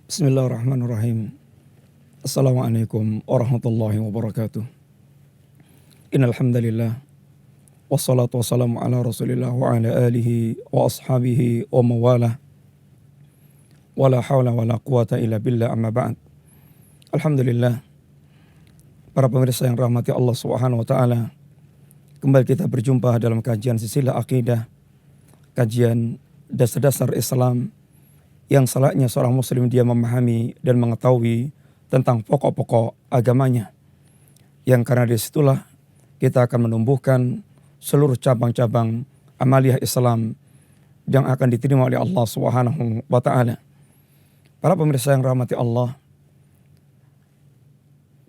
Bismillahirrahmanirrahim. Assalamualaikum warahmatullahi wabarakatuh. Innal hamdalillah wassalatu wassalamu ala Rasulillah wa ala alihi wa ashabihi wa mawalah. Wala haula wala quwata illa billah, amma ba'd. Alhamdulillah, para pemirsa yang rahmati Allah Subhanahu wa taala, kembali kita berjumpa dalam kajian silsilah akidah, kajian dasar-dasar Islam yang salatnya seorang muslim dia memahami dan mengetahui tentang pokok-pokok agamanya. Yang karena disitulah kita akan menumbuhkan seluruh cabang-cabang amaliyah Islam yang akan diterima oleh Allah Subhanahu wa taala. Para pemirsa yang rahmati Allah,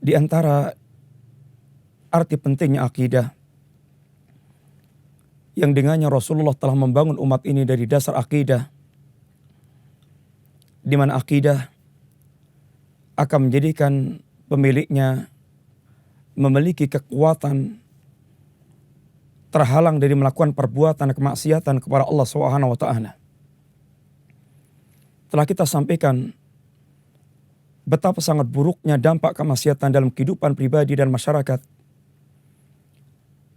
di antara arti pentingnya akidah yang dengannya Rasulullah telah membangun umat ini dari dasar akidah, di mana akidah akan menjadikan pemiliknya memiliki kekuatan terhalang dari melakukan perbuatan kemaksiatan kepada Allah Subhanahu wa taala. Telah kita sampaikan betapa sangat buruknya dampak kemaksiatan dalam kehidupan pribadi dan masyarakat.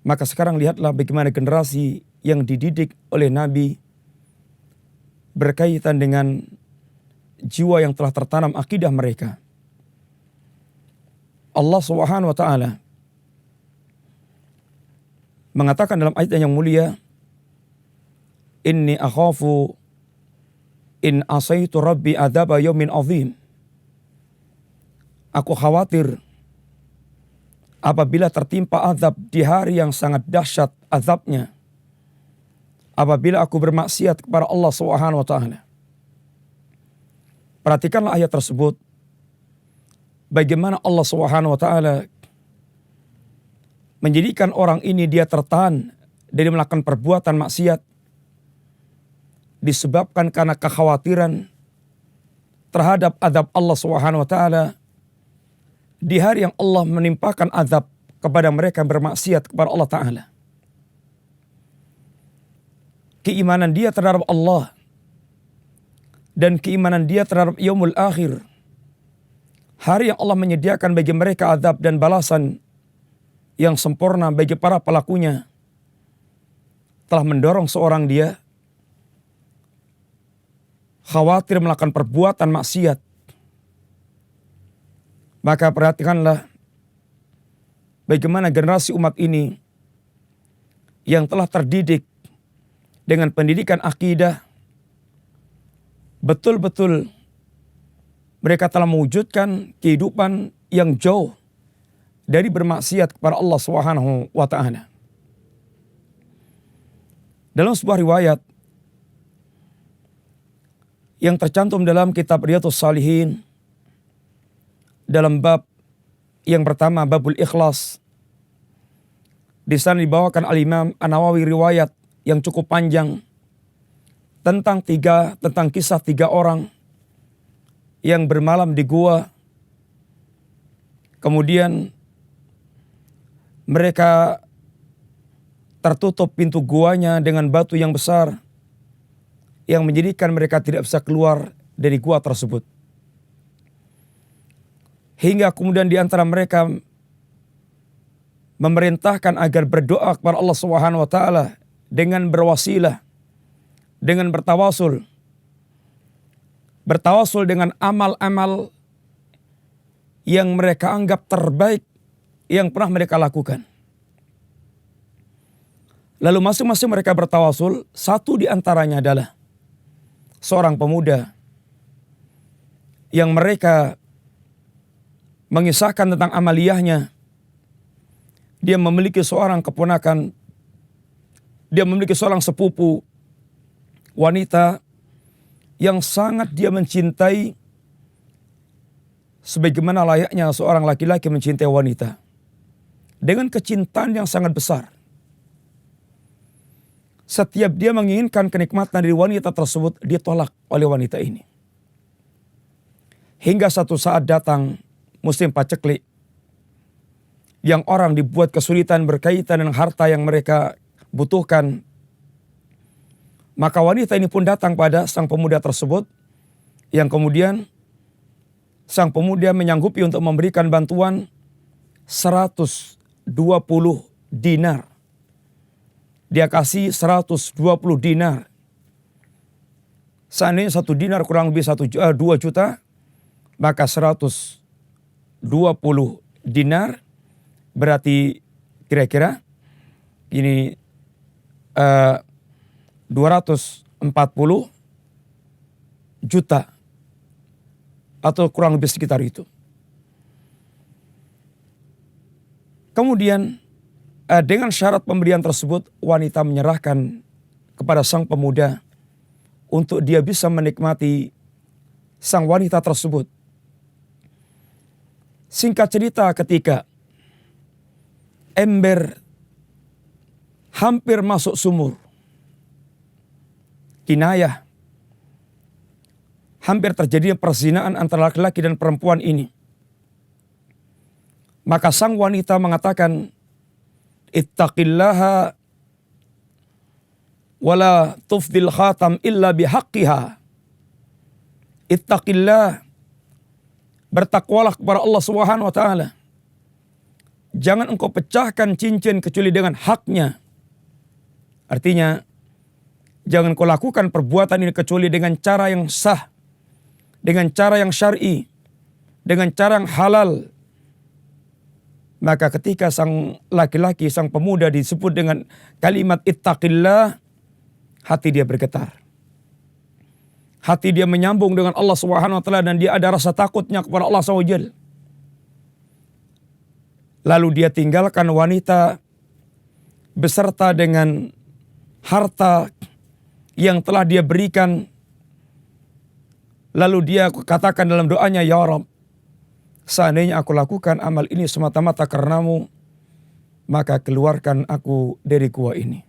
Maka sekarang lihatlah bagaimana generasi yang dididik oleh Nabi berkaitan dengan jiwa yang telah tertanam akidah mereka. Allah Subhanahu wa taala mengatakan dalam ayat yang mulia, "Inni akhafu in asaitu rabbi adzaba yaumin azim." Aku khawatir apabila tertimpa azab di hari yang sangat dahsyat azabnya, apabila aku bermaksiat kepada Allah Subhanahu wa taala. Perhatikanlah ayat tersebut. Bagaimana Allah Subhanahu wa taala menjadikan orang ini dia tertahan dari melakukan perbuatan maksiat disebabkan karena kekhawatiran terhadap azab Allah Subhanahu wa taala di hari yang Allah menimpakan azab kepada mereka yang bermaksiat kepada Allah taala. Keimanan dia terhadap Allah dan keimanan dia terhadap yaumul akhir, hari yang Allah menyediakan bagi mereka azab dan balasan yang sempurna bagi para pelakunya, telah mendorong seorang dia khawatir melakukan perbuatan maksiat. Maka perhatikanlah bagaimana generasi umat ini yang telah terdidik dengan pendidikan akidah, betul-betul mereka telah mewujudkan kehidupan yang jauh dari bermaksiat kepada Allah Subhanahu wa taala. Dalam sebuah riwayat yang tercantum dalam kitab Riyadhus Shalihin, dalam bab yang pertama, babul ikhlas, di sana dibawakan Al-Imam An-Nawawi riwayat yang cukup panjang tentang kisah tiga orang yang bermalam di gua. Kemudian mereka tertutup pintu guanya dengan batu yang besar yang menjadikan mereka tidak bisa keluar dari gua tersebut. Hingga kemudian di antara mereka memerintahkan agar berdoa kepada Allah Subhanahu wa taala dengan berwasilah, dengan bertawasul dengan amal-amal yang mereka anggap terbaik yang pernah mereka lakukan. Lalu masing-masing mereka bertawasul, satu di antaranya adalah seorang pemuda yang mereka mengisahkan tentang amaliyahnya. Dia memiliki seorang keponakan, dia memiliki seorang sepupu wanita yang sangat dia mencintai sebagaimana layaknya seorang laki-laki mencintai wanita, dengan kecintaan yang sangat besar. Setiap dia menginginkan kenikmatan dari wanita tersebut, ditolak oleh wanita ini. Hingga satu saat datang musim paceklik, yang orang dibuat kesulitan berkaitan dengan harta yang mereka butuhkan. Maka wanita ini pun datang pada sang pemuda tersebut, yang kemudian sang pemuda menyanggupi untuk memberikan bantuan 120 dinar. Dia kasih 120 dinar. Seandainya 1 dinar kurang lebih 2 juta, maka 120 dinar berarti kira-kira ini 240 juta atau kurang lebih sekitar itu. Kemudian dengan syarat pemberian tersebut, wanita menyerahkan kepada sang pemuda untuk dia bisa menikmati sang wanita tersebut. Singkat cerita, ketika ember hampir masuk sumur, kinayah, hampir terjadi perzinaan antara laki-laki dan perempuan ini. Maka sang wanita mengatakan, ittaqillaha wala tufdil khatam illa bihaqqiha. Ittaqillah, bertakwalah kepada Allah Subhanahu wa taala. Jangan engkau pecahkan cincin kecuali dengan haknya. Artinya, jangan kau lakukan perbuatan ini kecuali dengan cara yang sah, dengan cara yang syar'i, dengan cara yang halal. Maka ketika sang laki-laki, sang pemuda disebut dengan kalimat ittaqillah, hati dia bergetar. Hati dia menyambung dengan Allah Subhanahu wa taala dan dia ada rasa takutnya kepada Allah SWT. Lalu dia tinggalkan wanita beserta dengan harta yang telah dia berikan. Lalu dia katakan dalam doanya, ya Rabb, seandainya aku lakukan amal ini semata-mata karenamu, maka keluarkan aku dari gua ini.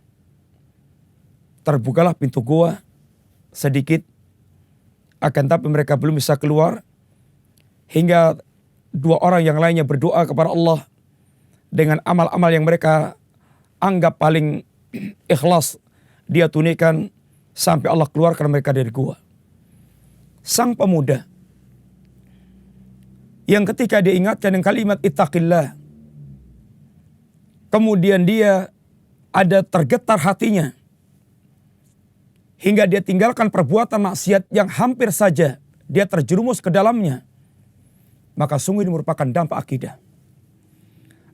Terbukalah pintu gua sedikit, akan tapi mereka belum bisa keluar, hingga 2 orang yang lainnya berdoa kepada Allah dengan amal-amal yang mereka anggap paling ikhlas dia tunaikan, sampai Allah keluarkan mereka dari gua. Sang pemuda yang ketika dia ingatkan dengan kalimat ittaqillah, kemudian dia ada tergetar hatinya hingga dia tinggalkan perbuatan maksiat yang hampir saja dia terjerumus ke dalamnya. Maka sungguh ini merupakan dampak akidah.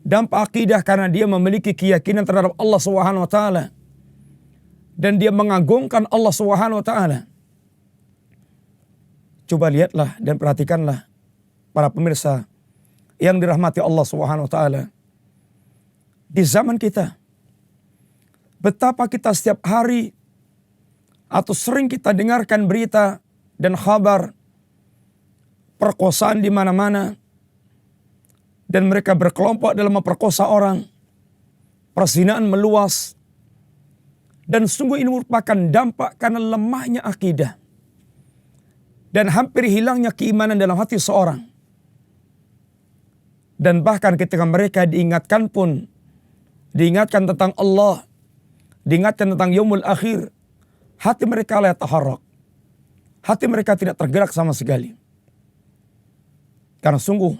Dampak akidah karena dia memiliki keyakinan terhadap Allah Subhanahu wa taala dan dia mengagungkan Allah Subhanahu wa taala. Coba lihatlah dan perhatikanlah para pemirsa yang dirahmati Allah Subhanahu wa taala. Di zaman kita, betapa kita setiap hari atau sering kita dengarkan berita dan kabar perkosaan di mana-mana, dan mereka berkelompok dalam memperkosa orang, perzinaan meluas, dan sungguh ini merupakan dampak karena lemahnya akidah dan hampir hilangnya keimanan dalam hati seorang. Dan bahkan ketika mereka diingatkan pun, diingatkan tentang Allah, diingatkan tentang yaumul akhir, hati mereka la taharrak. Hati mereka tidak tergerak sama sekali. Karena sungguh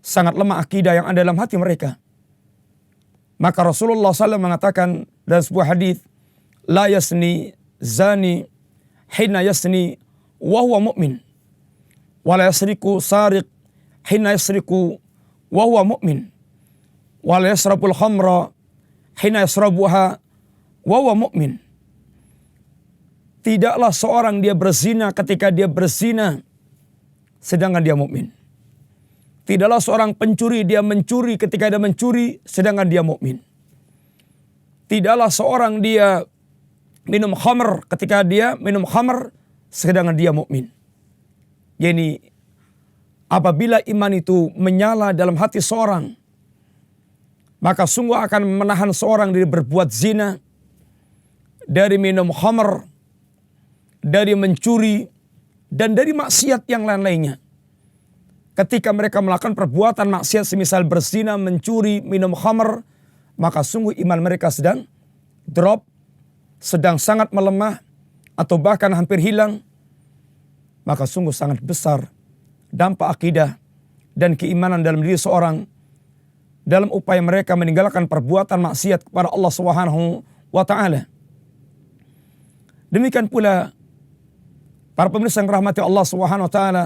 sangat lemah akidah yang ada dalam hati mereka. Maka Rasulullah SAW mengatakan dalam sebuah hadis, la yasni zani hina yasni wa huwa mu'min, wa la yasriku sariq hina yasriku wa huwa mu'min, wa la yasrabul khamra hina yasrabuha wa huwa mu'min. Tidaklah seorang dia berzina ketika dia berzina sedangkan dia mukmin. Tidaklah seorang pencuri dia mencuri ketika dia mencuri sedangkan dia mukmin. Tidaklah seorang dia minum khamr ketika dia minum khamr sedangkan dia mukmin. Yani apabila iman itu menyala dalam hati seorang, maka sungguh akan menahan seorang dari berbuat zina, dari minum khamr, dari mencuri, dan dari maksiat yang lain-lainnya. Ketika mereka melakukan perbuatan maksiat semisal berzina, mencuri, minum khamr, maka sungguh iman mereka sedang drop, sedang sangat melemah, atau bahkan hampir hilang. Maka sungguh sangat besar dampak akidah dan keimanan dalam diri seorang dalam upaya mereka meninggalkan perbuatan maksiat kepada Allah Subhanahu wa taala. Demikian pula para pemirsa yang rahmati Allah Subhanahu wa taala,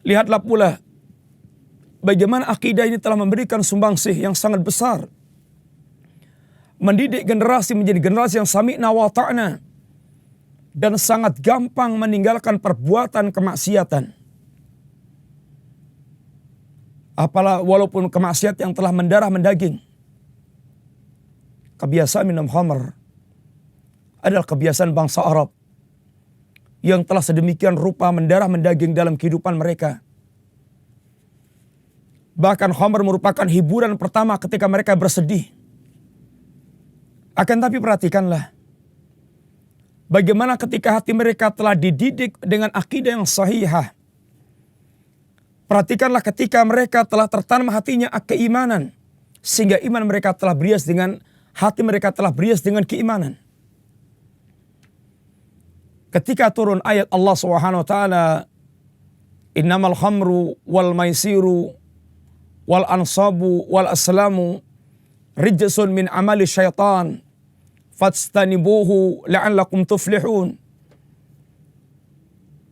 lihatlah pula bagaimana akidah ini telah memberikan sumbangsih yang sangat besar, mendidik generasi menjadi generasi yang sami'na wa ta'na dan sangat gampang meninggalkan perbuatan kemaksiatan. Apalah walaupun kemaksiat yang telah mendarah mendaging. Kebiasaan minum khamr adalah kebiasaan bangsa Arab yang telah sedemikian rupa mendarah mendaging dalam kehidupan mereka. Bahkan khamr merupakan hiburan pertama ketika mereka bersedih. Akan tapi perhatikanlah bagaimana ketika hati mereka telah dididik dengan akidah yang sahihah. Perhatikanlah ketika mereka telah tertanam hatinya keimanan, sehingga iman mereka telah berias dengan hati mereka telah berias dengan keimanan. Ketika turun ayat Allah Subhanahu wa taala, innamal khamru wal maisiru wal ansabu wal aslamu rijsun min amali syaitan fastanibuhu la'allakum tuflihun.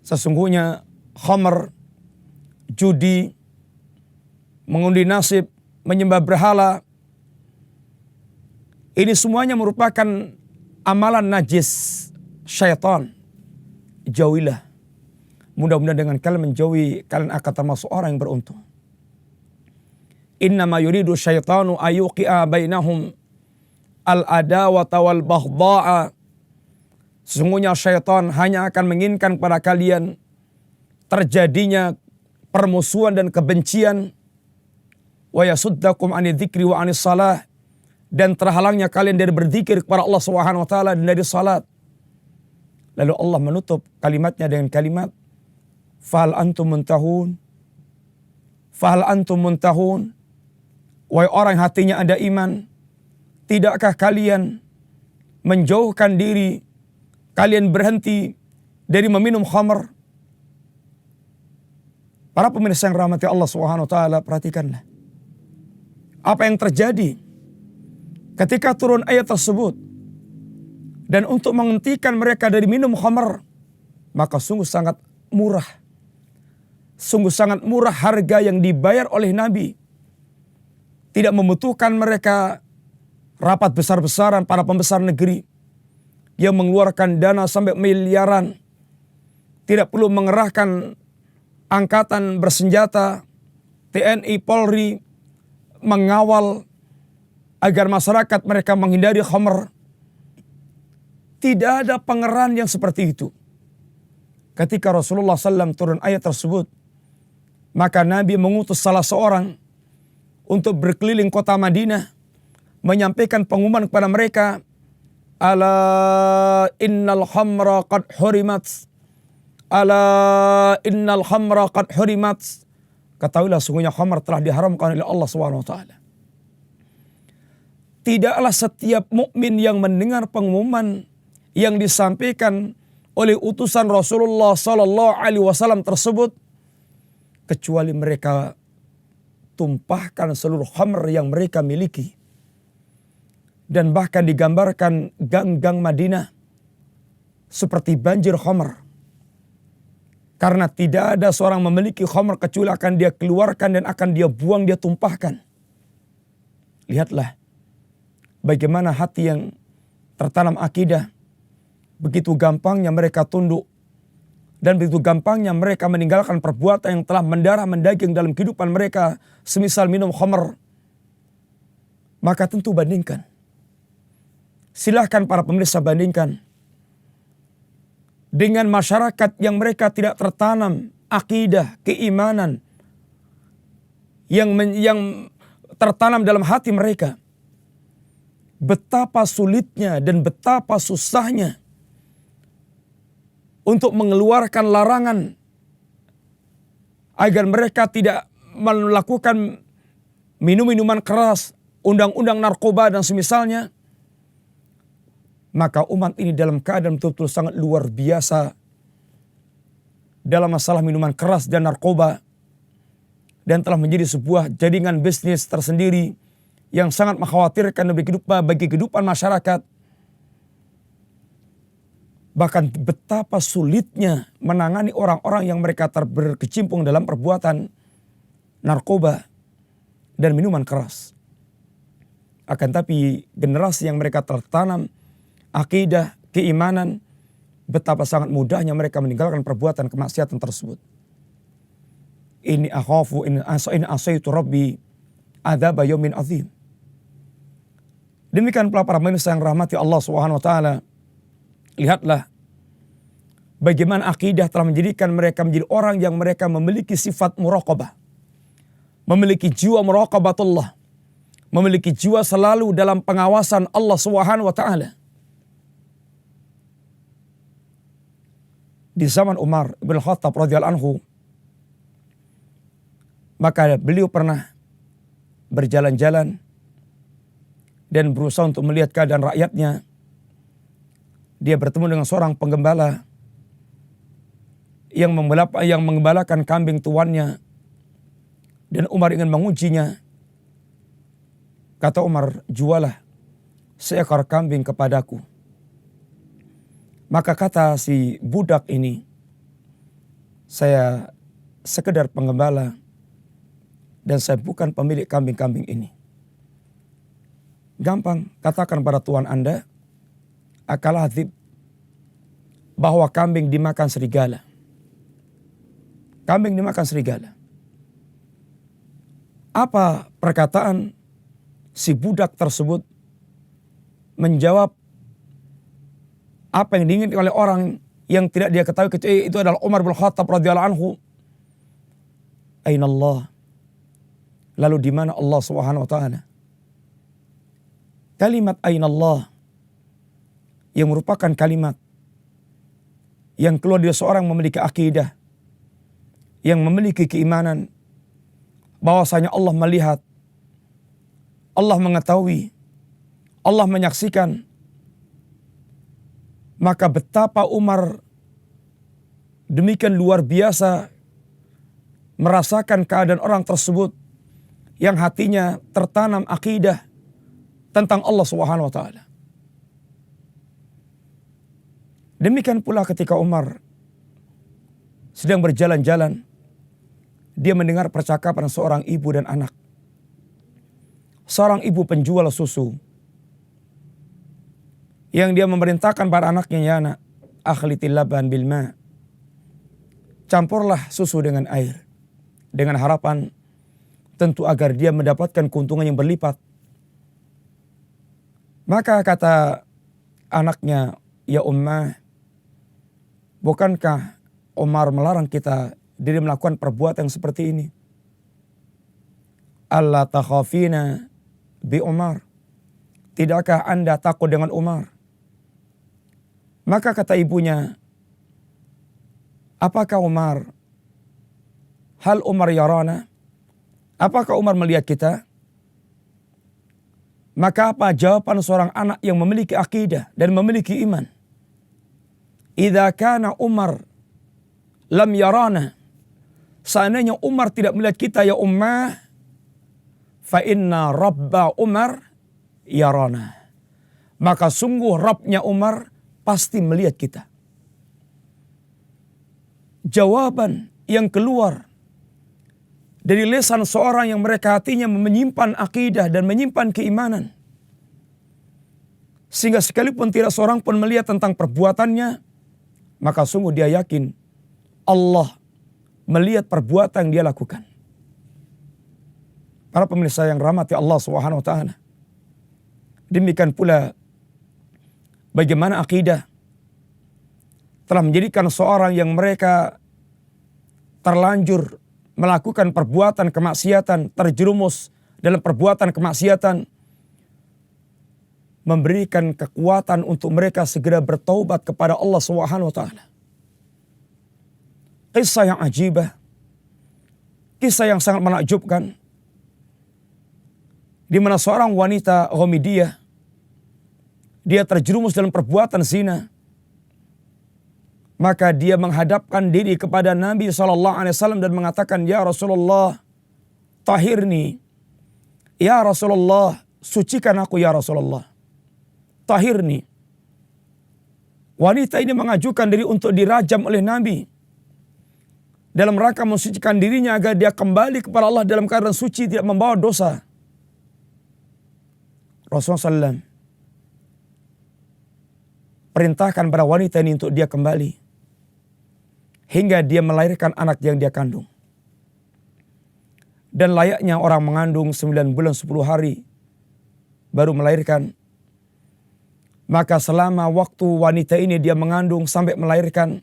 Sesungguhnya khamr, judi, mengundi nasib, menyembah berhala, ini semuanya merupakan amalan najis syaitan. Jauhilah. Mudah-mudahan dengan kalian menjauhi, kalian akan termasuk orang yang beruntung. Innama yuridu syaitanu ayuqi'a bainahum al-adawata wal baghdha'a. Sesungguhnya syaitan hanya akan menginginkan pada kalian terjadinya permusuhan dan kebencian, wa yasuddakum ani dzikri wa anis salah, dan terhalangnya kalian dari berzikir kepada Allah Subhanahu wa taala dan dari salat. Lalu Allah menutup kalimatnya dengan kalimat fahal antum muntahun. Fahal antum muntahun. Wahai orang hatinya ada iman, tidakkah kalian menjauhkan diri, kalian berhenti dari meminum khamr? Para pemirsa yang rahmati Allah Subhanahu wa taala, perhatikanlah apa yang terjadi ketika turun ayat tersebut. Dan untuk menghentikan mereka dari minum khamr, maka sungguh sangat murah. Sungguh sangat murah harga yang dibayar oleh Nabi. Tidak membutuhkan mereka rapat besar-besaran para pembesar negeri yang mengeluarkan dana sampai miliaran. Tidak perlu mengerahkan angkatan bersenjata, TNI, Polri, mengawal agar masyarakat mereka menghindari khamr. Tidak ada pengerahan yang seperti itu. Ketika Rasulullah SAW turun ayat tersebut, maka Nabi mengutus salah seorang untuk berkeliling kota Madinah, menyampaikan pengumuman kepada mereka, ala innal khamra qad hurimat. Ala innal khamra qad hurimat. Ketahuilah sungguhnya khamr telah diharamkan oleh Allah SWT. Tidaklah setiap mukmin yang mendengar pengumuman yang disampaikan oleh utusan Rasulullah SAW tersebut, kecuali mereka tumpahkan seluruh khamr yang mereka miliki. Dan bahkan digambarkan gang-gang Madinah seperti banjir khamr. Karena tidak ada seorang memiliki khamr kecuali akan dia keluarkan dan akan dia buang, dia tumpahkan. Lihatlah bagaimana hati yang tertanam akidah, begitu gampangnya mereka tunduk dan begitu gampangnya mereka meninggalkan perbuatan yang telah mendarah mendaging dalam kehidupan mereka, semisal minum khamr. Maka tentu bandingkan. Silahkan para pemirsa bandingkan dengan masyarakat yang mereka tidak tertanam akidah, keimanan yang tertanam dalam hati mereka. Betapa sulitnya dan betapa susahnya untuk mengeluarkan larangan agar mereka tidak melakukan minum-minuman keras, undang-undang narkoba dan semisalnya. Maka umat ini dalam keadaan betul-betul sangat luar biasa dalam masalah minuman keras dan narkoba, dan telah menjadi sebuah jaringan bisnis tersendiri yang sangat mengkhawatirkan bagi kehidupan masyarakat. Bahkan betapa sulitnya menangani orang-orang yang mereka berkecimpung dalam perbuatan narkoba dan minuman keras. Akan tapi generasi yang mereka tertanam akidah, keimanan, betapa sangat mudahnya mereka meninggalkan perbuatan kemaksiatan tersebut. Ini akhafu in asaitu rabbi adzab yaumin azim. Demikian pula para pemirsa yang rahmati Allah Subhanahu wa taala. Lihatlah bagaimana akidah telah menjadikan mereka menjadi orang yang mereka memiliki sifat muraqabah. Memiliki jiwa muraqabatullah. Memiliki jiwa selalu dalam pengawasan Allah Subhanahu wa taala. Di zaman Umar bin Khattab radhiyallahu anhu, maka beliau pernah berjalan-jalan dan berusaha untuk melihat keadaan rakyatnya. Dia bertemu dengan seorang penggembala yang menggembalakan kambing tuannya, dan Umar ingin mengujinya. Kata Umar, jualah seekor kambing kepadaku. Maka kata si budak ini, saya sekedar penggembala dan saya bukan pemilik kambing-kambing ini. Gampang, katakan pada tuan Anda, akal hadib, bahwa kambing dimakan serigala. Kambing dimakan serigala. Apa perkataan si budak tersebut? Menjawab apa yang diinginkan oleh orang yang tidak dia ketahui kecuali itu adalah Umar bin Khattab radhiyallahu anhu. Aina Allah? Lalu di mana Allah Subhanahu wa taala? Kalimat aina Allah yang merupakan kalimat yang keluar dari seorang memiliki akidah, yang memiliki keimanan bahwasanya Allah melihat, Allah mengetahui, Allah menyaksikan. Maka betapa Umar demikian luar biasa merasakan keadaan orang tersebut yang hatinya tertanam akidah tentang Allah Subhanahu wa taala. Demikian pula ketika Umar sedang berjalan-jalan, dia mendengar percakapan seorang ibu dan anak. Seorang ibu penjual susu yang dia memerintahkan pada anaknya, ya anak, akhlitil laban bil ma. Campurlah susu dengan air, dengan harapan tentu agar dia mendapatkan keuntungan yang berlipat. Maka kata anaknya, ya ummah, bukankah Umar melarang kita diri melakukan perbuatan seperti ini? Allah takhafina bi Umar. Tidakkah Anda takut dengan Umar? Maka kata ibunya, apakah Umar? Hal Umar yarana? Apakah Umar melihat kita? Maka apa jawaban seorang anak yang memiliki akidah dan memiliki iman? Idza kana Umar lam yarana. Seandainya Umar tidak melihat kita, ya ummah, fa inna rabba Umar yarana. Maka sungguh Rabbnya Umar pasti melihat kita. Jawaban yang keluar dari lisan seorang yang mereka hatinya menyimpan akidah dan menyimpan keimanan, sehingga sekalipun tidak seorang pun melihat tentang perbuatannya, maka sungguh dia yakin Allah melihat perbuatan yang dia lakukan. Para pemirsa yang rahmati Allah Subhanahu wa taala, demikian pula bagaimana akidah telah menjadikan seorang yang mereka terlanjur melakukan perbuatan kemaksiatan, terjerumus dalam perbuatan kemaksiatan, memberikan kekuatan untuk mereka segera bertaubat kepada Allah Subhanahu wa taala. Kisah yang ajibah, kisah yang sangat menakjubkan, di mana seorang wanita Ghamidiyah, dia terjerumus dalam perbuatan zina. Maka dia menghadapkan diri kepada Nabi SAW dan mengatakan, "Ya Rasulullah, tahirni. Ya Rasulullah, sucikan aku ya Rasulullah. Tahirni." Wanita ini mengajukan diri untuk dirajam oleh Nabi dalam rangka mensucikan dirinya agar dia kembali kepada Allah dalam keadaan suci, tidak membawa dosa. Rasulullah SAW perintahkan pada wanita ini untuk dia kembali hingga dia melahirkan anak yang dia kandung. Dan layaknya orang mengandung 9 bulan 10 hari baru melahirkan, maka selama waktu wanita ini dia mengandung sampai melahirkan,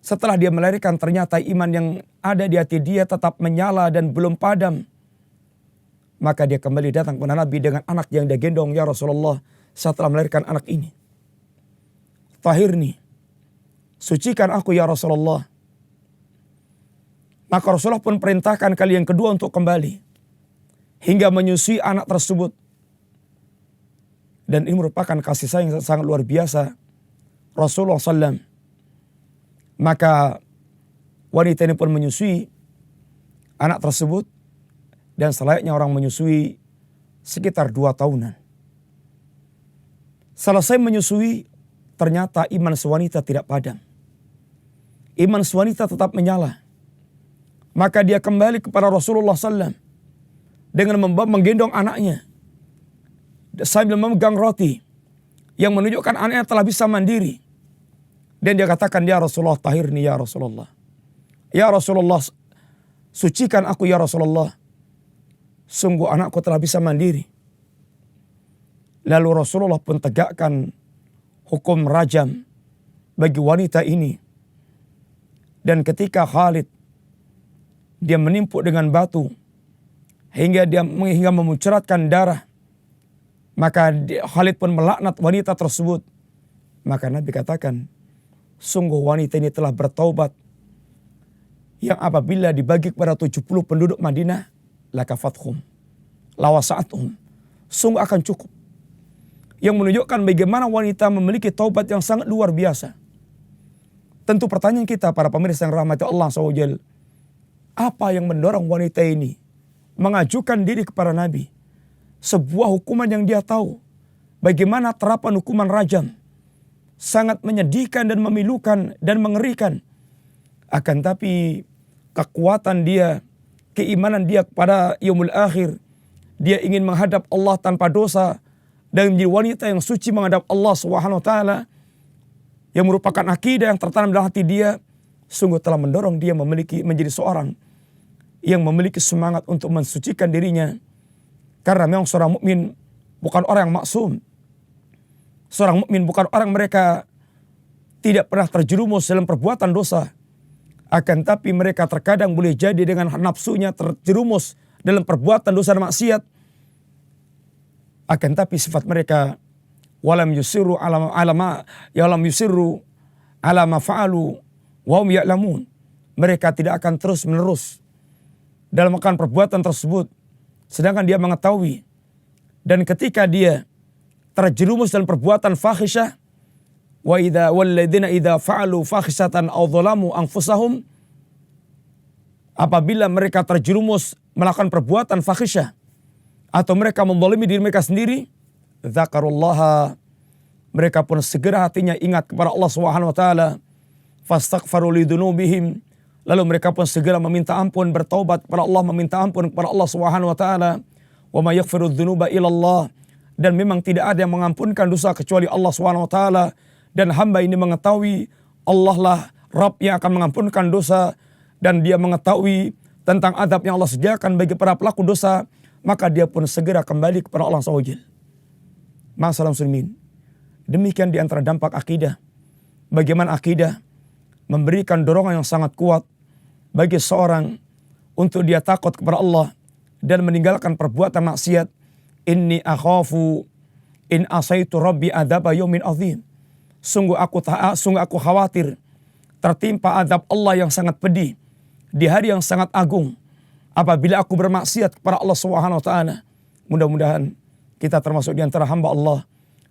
setelah dia melahirkan ternyata iman yang ada di hati dia tetap menyala dan belum padam. Maka dia kembali datang kepada Nabi dengan anak yang dia gendong, "Ya Rasulullah, setelah melahirkan anak ini, tahirni, sucikan aku ya Rasulullah." Maka Rasulullah pun perintahkan kali yang kedua untuk kembali hingga menyusui anak tersebut. Dan ini merupakan kasih sayang yang sangat luar biasa Rasulullah SAW. Maka wanita ini pun menyusui anak tersebut, dan selayaknya orang menyusui sekitar 2 tahunan. Selesai menyusui, ternyata iman sewanita tidak padam. Iman sewanita tetap menyala. Maka dia kembali kepada Rasulullah SAW dengan menggendong anaknya sambil memegang roti yang menunjukkan anaknya telah bisa mandiri. Dan dia katakan, "Ya Rasulullah, tahirni ya Rasulullah. Ya Rasulullah, sucikan aku ya Rasulullah. Sungguh anakku telah bisa mandiri." Lalu Rasulullah pun tegakkan hukum rajam bagi wanita ini. Dan ketika Khalid dia menimpuk dengan batu hingga memuncratkan darah, maka Khalid pun melaknat wanita tersebut. Maka Nabi katakan, "Sungguh wanita ini telah bertaubat, yang apabila dibagi kepada 70 penduduk Madinah, lakafathum, lawasa'athum, sungguh akan cukup." Yang menunjukkan bagaimana wanita memiliki taubat yang sangat luar biasa. Tentu pertanyaan kita para pemirsa yang rahmati Allah SWT, apa yang mendorong wanita ini mengajukan diri kepada Nabi? Sebuah hukuman yang dia tahu bagaimana terapan hukuman rajam sangat menyedihkan dan memilukan dan mengerikan. Akan tapi kekuatan dia, keimanan dia kepada yaumul akhir, dia ingin menghadap Allah tanpa dosa dan menjadi wanita yang suci menghadap Allah SWT, yang merupakan akidah yang tertanam dalam hati dia, sungguh telah mendorong dia menjadi seorang yang memiliki semangat untuk mensucikan dirinya. Karena memang seorang mukmin bukan orang yang maksum. Seorang mukmin bukan orang mereka tidak pernah terjerumus dalam perbuatan dosa. Akan tapi mereka terkadang boleh jadi dengan nafsunya terjerumus dalam perbuatan dosa dan maksiat. Akan tapi sifat mereka walam yusiru ala ma fa'alu wa hum ya'lamun. Mereka tidak akan terus menerus dalam melakukan perbuatan tersebut sedangkan dia mengetahui. Dan ketika dia terjerumus dalam perbuatan fahisyah, walladzina idza fa'alu fahisatan aw dzalamu anfusahum, apabila mereka terjerumus melakukan perbuatan fahisyah atau mereka menzalimi diri mereka sendiri, dzakarullaha, mereka pun segera hatinya ingat kepada Allah Subhanahu wa taala, fastaghfaru lidzunubihim, lalu mereka pun segera meminta ampun, bertaubat kepada Allah, meminta ampun kepada Allah Subhanahu wa taala. Wa may yaghfiru dzunuba illallah, dan memang tidak ada yang mengampunkan dosa kecuali Allah Subhanahu wa taala, dan hamba ini mengetahui Allah lah Rabb yang akan mengampunkan dosa, dan dia mengetahui tentang azab yang Allah sediakan bagi para pelaku dosa, maka dia pun segera kembali kepada Allah SWT. Masalah muslimin, demikian di antara dampak akidah. Bagaimana akidah memberikan dorongan yang sangat kuat bagi seorang untuk dia takut kepada Allah dan meninggalkan perbuatan maksiat. Inni akhafu in asaitu rabbi adzaba yaumin azim. Sungguh aku khawatir tertimpa azab Allah yang sangat pedih di hari yang sangat agung apabila aku bermaksiat kepada Allah Subhanahu wa taala. Mudah-mudahan kita termasuk di antara hamba Allah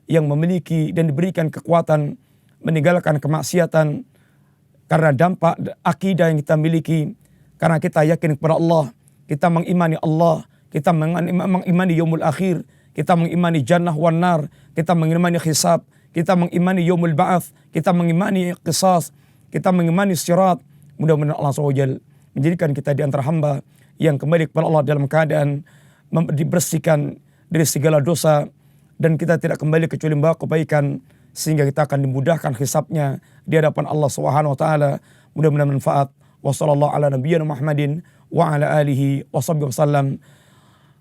yang memiliki dan diberikan kekuatan meninggalkan kemaksiatan karena dampak akidah yang kita miliki, karena kita yakin kepada Allah, kita mengimani Allah, kita mengimani yaumul akhir, kita mengimani jannah wan nar, kita mengimani hisab, kita mengimani yaumul ba'ats, kita mengimani qisas, kita mengimani sirat. Mudah-mudahan Allah SWT menjadikan kita di antara hamba yang kembali kepada Allah dalam keadaan dibersihkan dari segala dosa, dan kita tidak kembali kecuali membawa kebaikan, sehingga kita akan dimudahkan hisabnya di hadapan Allah Subhanahu wa taala. Mudah-mudahan manfaat. Wassallallahu ala nabiyyina Muhammadin wa ala alihi wa sahbihi wasallam.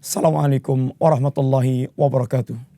Assalamualaikum warahmatullahi wabarakatuh.